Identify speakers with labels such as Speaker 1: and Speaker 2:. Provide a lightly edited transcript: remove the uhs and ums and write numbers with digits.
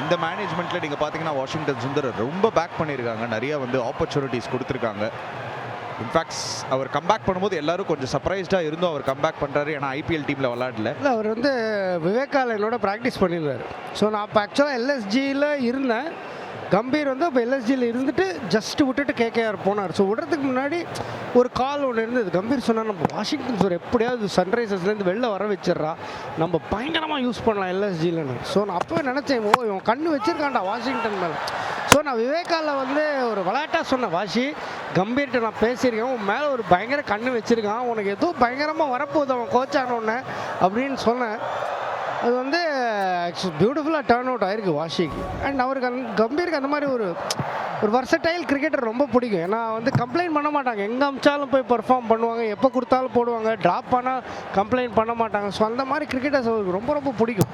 Speaker 1: இந்த மேனேஜ்மெண்ட்டில் நீங்கள் பார்த்தீங்கன்னா வாஷிங்டன் சுந்தர் ரொம்ப பேக் பண்ணியிருக்காங்க, நிறைய வந்து ஆப்பர்ச்சுனிட்டிஸ் கொடுத்துருக்காங்க. இன்ஃபேக்ட் அவர் கம்பேக் பண்ணும்போது எல்லாரும் கொஞ்சம் சர்ப்ரைஸ்டாக இருந்தும் அவர் கம்பேக் பண்ணுறாரு, ஏன்னா ஐபிஎல் டீமில் விளாடல.
Speaker 2: இல்லை, அவர் வந்து விவேகால என்னோட ப்ராக்டிஸ் பண்ணியிருந்தார். ஸோ நான் இப்போ ஆக்சுவலாக எல்எஸ்ஜியில் இருந்தேன். கம்பீர் வந்து இப்போ எல்எஸ்ஜியில் இருந்துட்டு ஜஸ்ட் விட்டுட்டு கேகேஆர் போனார். ஸோ விடுறதுக்கு முன்னாடி ஒரு கால் ஒன்று இருந்தது. கம்பீர் சொன்னால் நம்ம வாஷிங்டன் சார் எப்படியாவது சன்ரைசர்ஸ்லேருந்து வெளில வர வச்சிடறா, நம்ம பயங்கரமாக யூஸ் பண்ணலாம் எல்எஸ்ஜிலன்னு. ஸோ நான் அப்போவே நினச்சேன், ஓ இவன் கண்ணு வச்சிருக்கான்டா வாஷிங்டன் மேலே. ஸோ நான் விவேகாவில் வந்து ஒரு விளையாட்டாக சொன்னேன், வாஷி கம்பீர்கிட்ட நான் பேசியிருக்கேன், உன் மேலே ஒரு பயங்கர கண்ணு வச்சுருக்கான், உனக்கு எதுவும் பயங்கரமாக வரப்போகுது அவன் கோச் ஆனோடனே அப்படின்னு சொன்னேன். அது வந்து பியூட்டிஃபுல்லாக டேர்ன் அவுட் ஆயிருக்கு வாஷிக்கு. அண்ட் அவருக்கு கம்பீருக்கு அந்த மாதிரி ஒரு வர்சடைல் கிரிக்கெட்டர் ரொம்ப பிடிக்கும். ஏன்னா வந்து கம்ப்ளைண்ட் பண்ண மாட்டாங்க, எங்கே அமிச்சாலும் போய் பர்ஃபார்ம் பண்ணுவாங்க, எப்போ கொடுத்தாலும் போடுவாங்க, ட்ராப் ஆனால் கம்ப்ளைண்ட் பண்ண மாட்டாங்க. ஸோ அந்த மாதிரி கிரிக்கெட்டர்ஸ் அவருக்கு ரொம்ப ரொம்ப பிடிக்கும்.